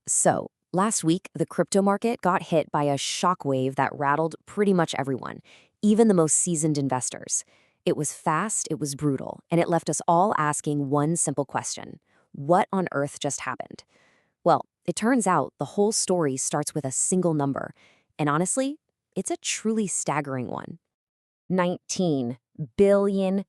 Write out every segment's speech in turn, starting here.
So, last week, the crypto market got hit by a shockwave that rattled pretty much everyone, even the most seasoned investors. It was fast, it was brutal, and it left us all asking one simple question: what on earth just happened? Well, it turns out the whole story starts with a single number, and honestly, it's a truly staggering one. $19 billion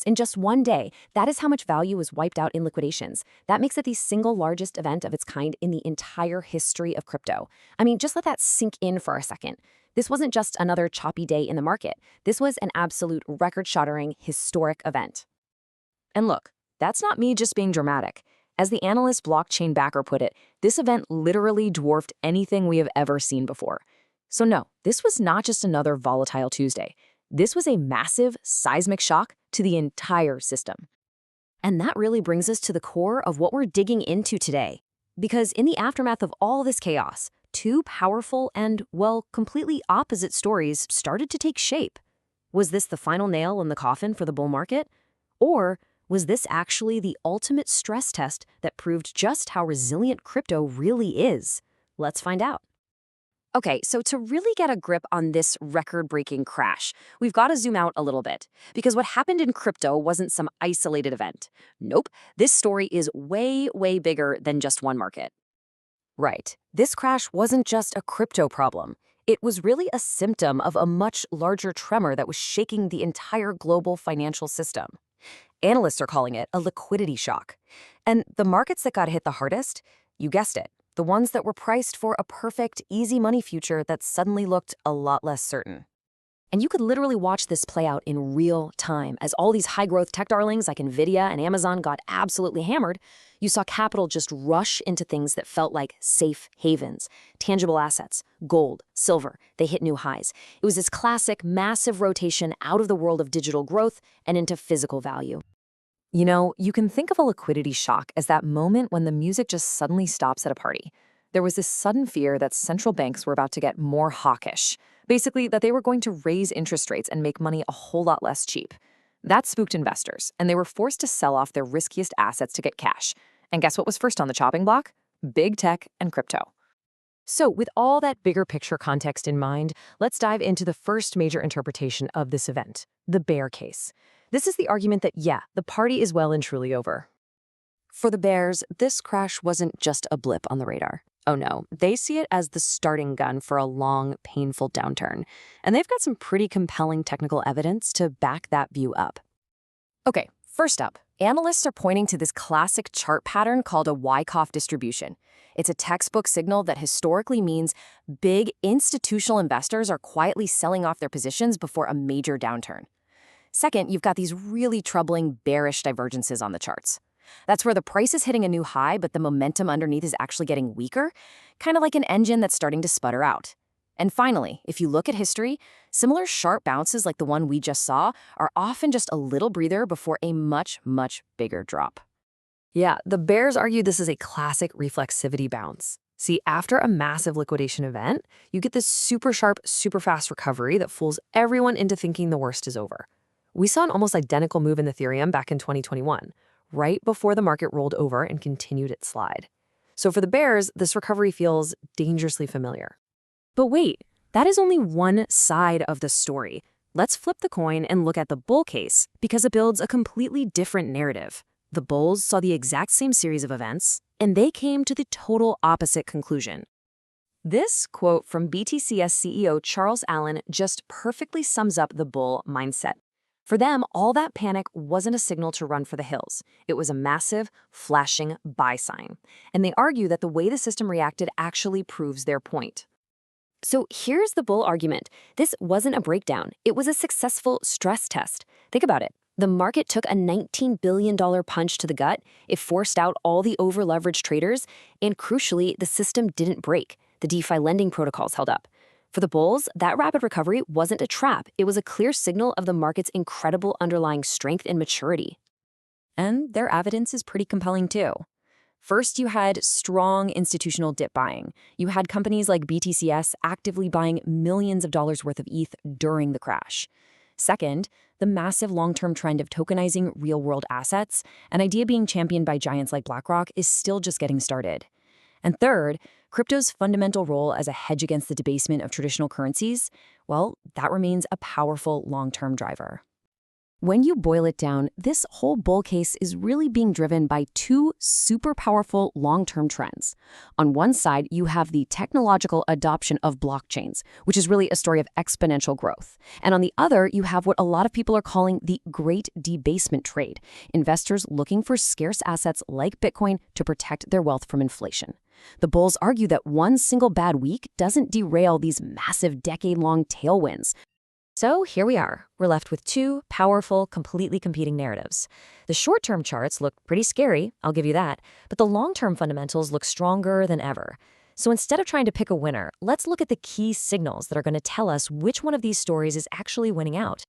in just one day. That is how much value was wiped out in liquidations. That makes it the single largest event of its kind in the entire history of crypto. I mean, just let that sink in for a second. This wasn't just another choppy day in the market. This was an absolute record-shattering, historic event. And look, that's not me just being dramatic. As the analyst blockchain backer put it, this event literally dwarfed anything we have ever seen before. So no, this was not just another volatile Tuesday. This was a massive, seismic shock to the entire system. And that really brings us to the core of what we're digging into today. Because in the aftermath of all this chaos, two powerful and, well, completely opposite stories started to take shape. Was this the final nail in the coffin for the bull market? Or was this actually the ultimate stress test that proved just how resilient crypto really is? Let's find out. Okay, so to really get a grip on this record-breaking crash, we've got to zoom out a little bit. Because what happened in crypto wasn't some isolated event. Nope, this story is way, way bigger than just one market. Right, this crash wasn't just a crypto problem. It was really a symptom of a much larger tremor that was shaking the entire global financial system. Analysts are calling it a liquidity shock. And the markets that got hit the hardest, you guessed it, the ones that were priced for a perfect, easy money future that suddenly looked a lot less certain. And you could literally watch this play out in real time. As all these high-growth tech darlings like Nvidia and Amazon got absolutely hammered, you saw capital just rush into things that felt like safe havens, tangible assets, gold, silver. They hit new highs. It was this classic, massive rotation out of the world of digital growth and into physical value. You know, you can think of a liquidity shock as that moment when the music just suddenly stops at a party. There was this sudden fear that central banks were about to get more hawkish. Basically, that they were going to raise interest rates and make money a whole lot less cheap. That spooked investors, and they were forced to sell off their riskiest assets to get cash. And guess what was first on the chopping block? Big tech and crypto. So, with all that bigger picture context in mind, let's dive into the first major interpretation of this event, the bear case. This is the argument that, yeah, the party is well and truly over. For the bears, this crash wasn't just a blip on the radar. Oh no, they see it as the starting gun for a long, painful downturn. And they've got some pretty compelling technical evidence to back that view up. Okay, first up, analysts are pointing to this classic chart pattern called a Wyckoff distribution. It's a textbook signal that historically means big institutional investors are quietly selling off their positions before a major downturn. Second, you've got these really troubling bearish divergences on the charts. That's where the price is hitting a new high, but the momentum underneath is actually getting weaker, kind of like an engine that's starting to sputter out. And finally, if you look at history, similar sharp bounces like the one we just saw are often just a little breather before a much, much bigger drop. Yeah, the bears argue this is a classic reflexivity bounce. See, after a massive liquidation event, you get this super sharp, super fast recovery that fools everyone into thinking the worst is over. We saw an almost identical move in Ethereum back in 2021, right before the market rolled over and continued its slide. So for the bears, this recovery feels dangerously familiar. But wait, that is only one side of the story. Let's flip the coin and look at the bull case, because it builds a completely different narrative. The bulls saw the exact same series of events, and they came to the total opposite conclusion. This quote from BTC's CEO Charles Allen just perfectly sums up the bull mindset. For them, all that panic wasn't a signal to run for the hills. It was a massive, flashing buy sign. And they argue that the way the system reacted actually proves their point. So here's the bull argument. This wasn't a breakdown. It was a successful stress test. Think about it. The market took a $19 billion punch to the gut. It forced out all the over-leveraged traders. And crucially, the system didn't break. The DeFi lending protocols held up. For the bulls, that rapid recovery wasn't a trap. It was a clear signal of the market's incredible underlying strength and maturity. And their evidence is pretty compelling too. First, you had strong institutional dip buying. You had companies like BTCS actively buying millions of dollars worth of ETH during the crash. Second, the massive long-term trend of tokenizing real-world assets, an idea being championed by giants like BlackRock, is still just getting started. And third, crypto's fundamental role as a hedge against the debasement of traditional currencies, well, that remains a powerful long-term driver. When you boil it down, this whole bull case is really being driven by two super powerful long-term trends. On one side, you have the technological adoption of blockchains, which is really a story of exponential growth. And on the other, you have what a lot of people are calling the great debasement trade, investors looking for scarce assets like Bitcoin to protect their wealth from inflation. The bulls argue that one single bad week doesn't derail these massive decade-long tailwinds. So here we are. We're left with two powerful, completely competing narratives. The short-term charts look pretty scary, I'll give you that, but the long-term fundamentals look stronger than ever. So instead of trying to pick a winner, let's look at the key signals that are going to tell us which one of these stories is actually winning out.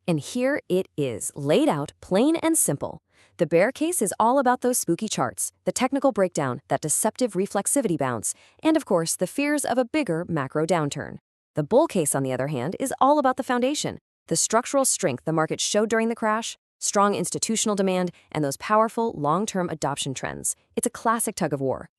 And here it is, laid out, plain and simple. The bear case is all about those spooky charts, the technical breakdown, that deceptive reflexivity bounce, and of course, the fears of a bigger macro downturn. The bull case, on the other hand, is all about the foundation, the structural strength the market showed during the crash, strong institutional demand, and those powerful long-term adoption trends. It's a classic tug of war.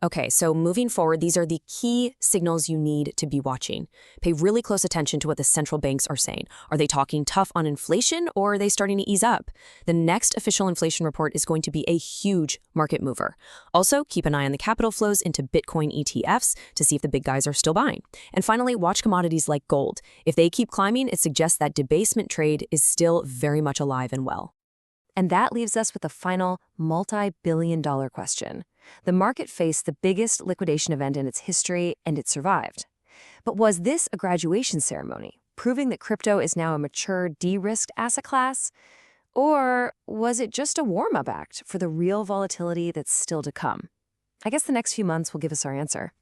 Okay, so moving forward, these are the key signals you need to be watching. Pay really close attention to what the central banks are saying. Are they talking tough on inflation, or are they starting to ease up? The next official inflation report is going to be a huge market mover. Also, keep an eye on the capital flows into Bitcoin ETFs to see if the big guys are still buying. And finally, watch commodities like gold. If they keep climbing, it suggests that debasement trade is still very much alive and well. And that leaves us with a final multi-billion-dollar question. The market faced the biggest liquidation event in its history, and it survived. But was this a graduation ceremony, proving that crypto is now a mature, de-risked asset class? Or was it just a warm-up act for the real volatility that's still to come? I guess the next few months will give us our answer.